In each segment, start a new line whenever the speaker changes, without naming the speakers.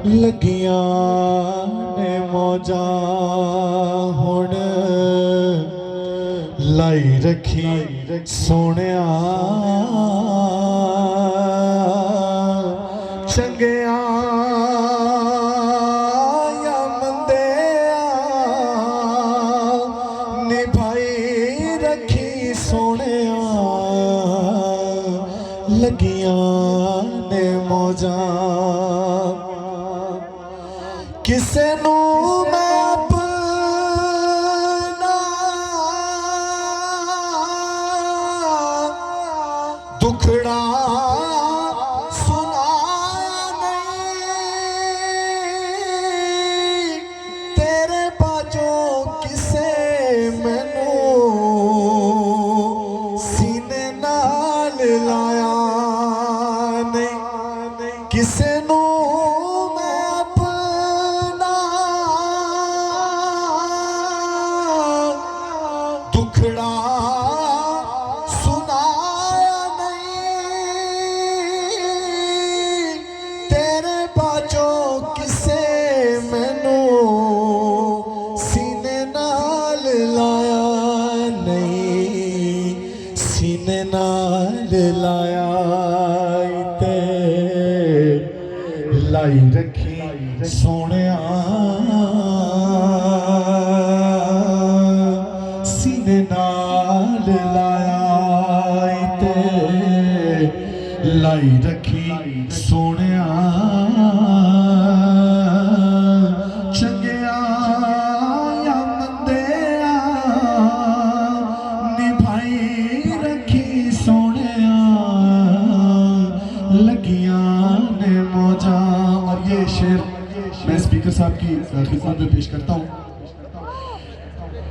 लगियां ने मौजा हुण लाई रखी सोनिया चंगिया या मंदिया निभाई रखी सोनिया लगियां ने मौजा किसे नू मैं अपना दुखड़ा सुनाया नहीं तेरे बाजों किसे मैनू सीने नाल लाया नहीं किसे नू दुखड़ा सुनाया नहीं तेरे बाजों किसे मैनू सीने नाल लाया नहीं सीने नाल लाया ते लाई रखी सोनिया सीने नाल लाया ते लाई रखी सोनिया चंगिया या मंदिया निभाई रखी सोनिया लगियां ने मौजा। और ये शेर मैं स्पीकर साहब की खिदमत में पेश करता हूँ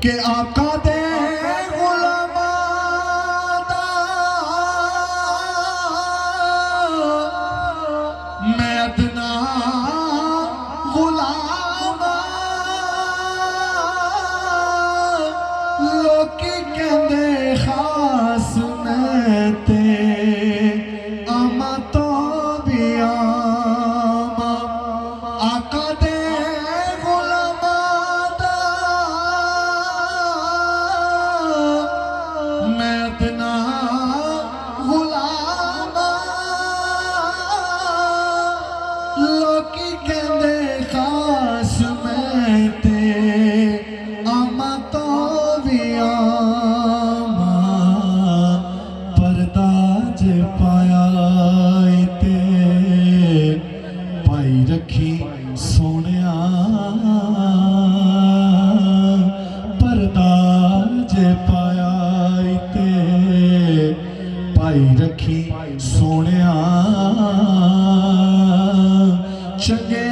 कि आका दे गुलामा दा मैं अदना गुलाम लोकी कहंदे खास मैं ते आमा तो भी आमा आका दे लोकी कहंदे खास मैं ते आमा तो भी आमा पर्दा जे पाया ते पाई रखी सोनिया पर्दा जे पाया ते पाई रखी सोनिया चंगे